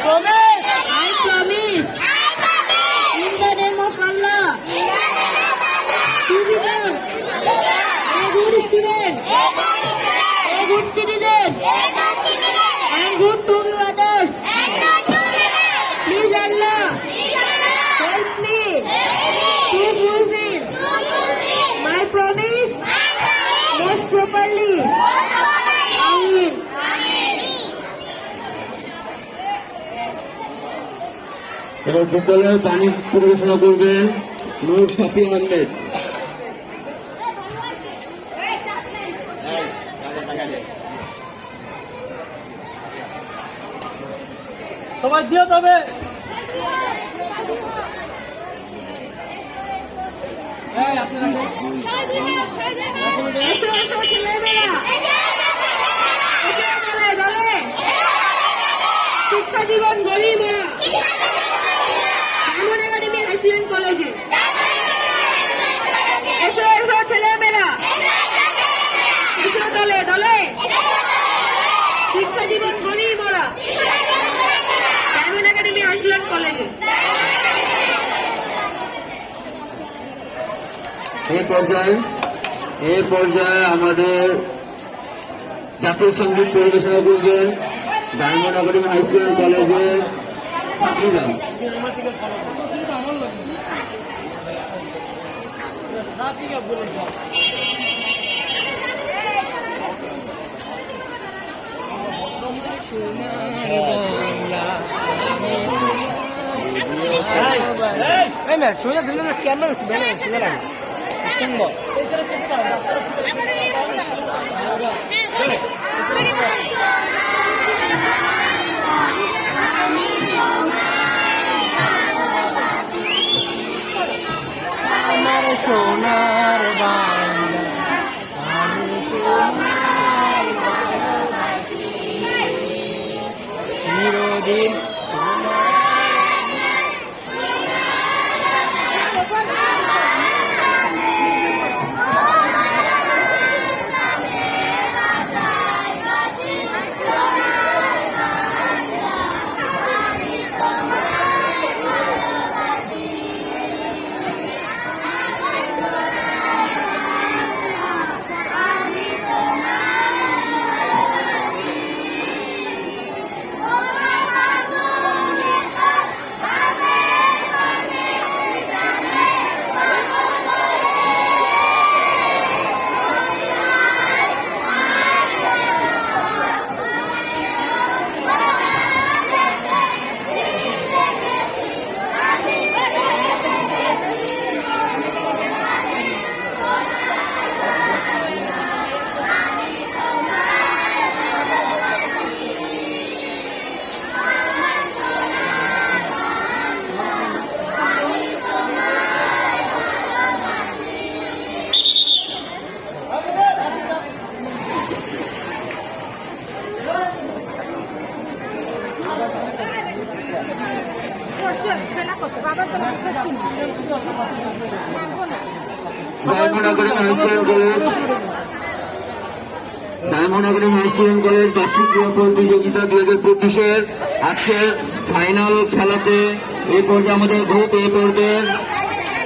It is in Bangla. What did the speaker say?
in the name of Allah to become a good student, a good citizen, and good to others. Please Allah, help me to fulfill my promise most properly. Amin. এবার বিদ্যালয়ে বাণী পরিবেশনা করবেন নূর সাফি আহমেদ। সবাই দিও তবে এসো এসো ছেলেমেয়েরা, এসো দলে দলে, শিক্ষা জীবন গড়ি মোড়া ডায়মন্ড একাডেমি হাইস্কুল কলেজে। এসো এসো ছেলেমেয়েরা, এসো দলে দলে, শিক্ষা জীবন গড়ি মোড়া ডায়মন্ড একাডেমি হাইস্কুল কলেজে। এই পর্যায়ে আমাদের জাতীয় সঙ্গীত পরিবেশনা করবেন ডায়মন্ড একাডেমি হাই স্কুল কলেজের ছাত্রীরা। সোজা ধরলে ক্যামেরা সোজা লাগে শুনবো আমার সোনার বাংলা আমি তোমার ভালোবাসি চিরদিন diamond academy high school college বার্ষিক ক্রীড়া প্রতিযোগিতা 2025-এর আজকের ফাইনাল খেলাতে এই পর্বে আমাদের গ্রুপ এ পর্বের